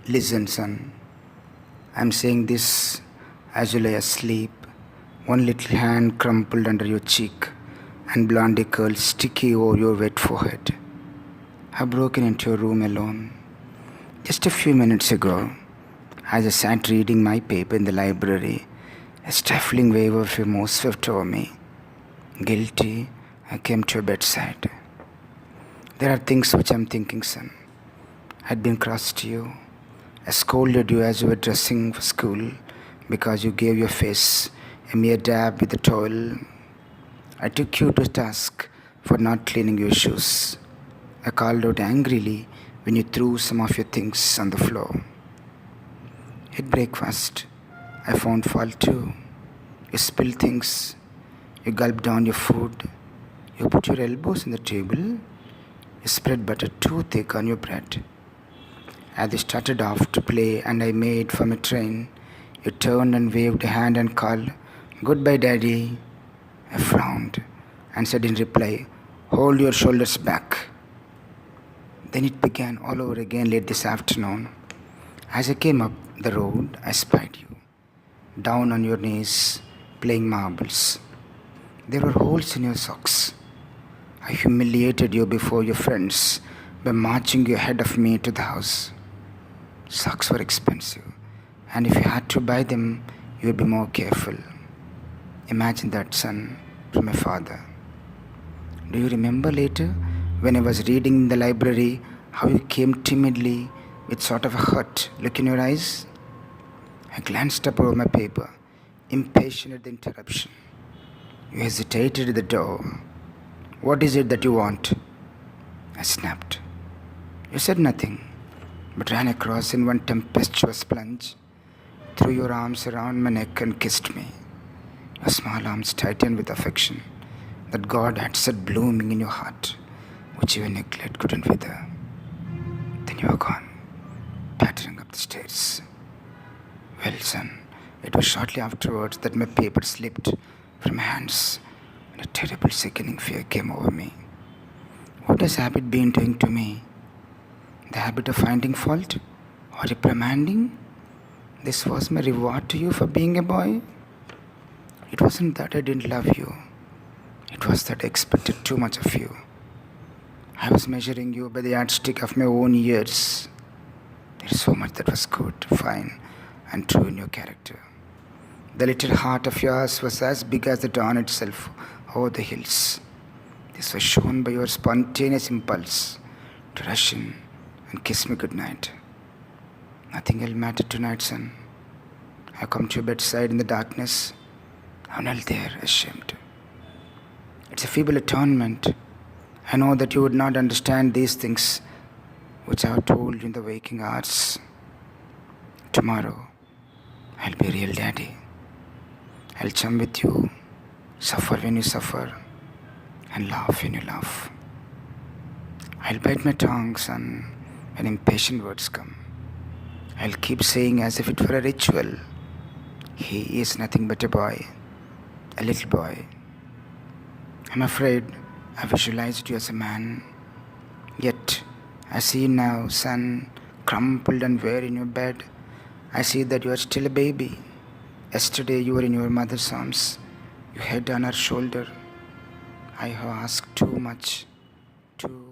Listen, son, I'm saying this as you lay asleep, one little hand crumpled under your cheek, and blondie curls sticky over your wet forehead. I've broken into your room alone. Just a few minutes ago, as I sat reading my paper in the library, a stifling wave of remorse swept over me. Guilty, I came to your bedside. There are things which I'm thinking, son. I'd been cross to you. I scolded you as you were dressing for school because you gave your face a mere dab with the towel. I took you to task for not cleaning your shoes. I called out angrily when you threw some of your things on the floor. At breakfast, I found fault too. You spilled things. You gulped down your food. You put your elbows on the table. You spread butter too thick on your bread. As you started off to play and I made from a train, you turned and waved a hand and called, "Goodbye, Daddy." I frowned and said in reply, "Hold your shoulders back." Then it began all over again late this afternoon. As I came up the road, I spied you, down on your knees, playing marbles. There were holes in your socks. I humiliated you before your friends by marching you ahead of me to the house. Socks were expensive, and if you had to buy them, you would be more careful. Imagine that, son, from a father. Do you remember later, when I was reading in the library, how you came timidly with sort of a hurt look in your eyes? I glanced up over my paper, impatient at the interruption. You hesitated at the door. "What is it that you want?" I snapped. You said nothing, but ran across in one tempestuous plunge, threw your arms around my neck and kissed me. Your small arms tightened with affection that God had set blooming in your heart, which even neglect couldn't wither. Then you were gone, pattering up the stairs. Well, son, it was shortly afterwards that my paper slipped from my hands, and a terrible sickening fear came over me. What has habit been doing to me? The habit of finding fault or reprimanding? This was my reward to you for being a boy? It wasn't that I didn't love you. It was that I expected too much of you. I was measuring you by the yardstick of my own years. There's so much that was good, fine, and true in your character. The little heart of yours was as big as the dawn itself over the hills. This was shown by your spontaneous impulse to rush in and kiss me good night. Nothing else mattered tonight, son. I come to your bedside in the darkness. I knelt there, ashamed. It's a feeble atonement. I know that you would not understand these things which I have told you in the waking hours. Tomorrow, I'll be a real daddy. I'll chum with you, suffer when you suffer, and laugh when you laugh. I'll bite my tongue, son, when impatient words come. I'll keep saying as if it were a ritual, "He is nothing but a boy, a little boy." I'm afraid I visualized you as a man. Yet, I see now, son, crumpled and weary in your bed. I see that you are still a baby. Yesterday you were in your mother's arms, your head on her shoulder. I have asked too much, too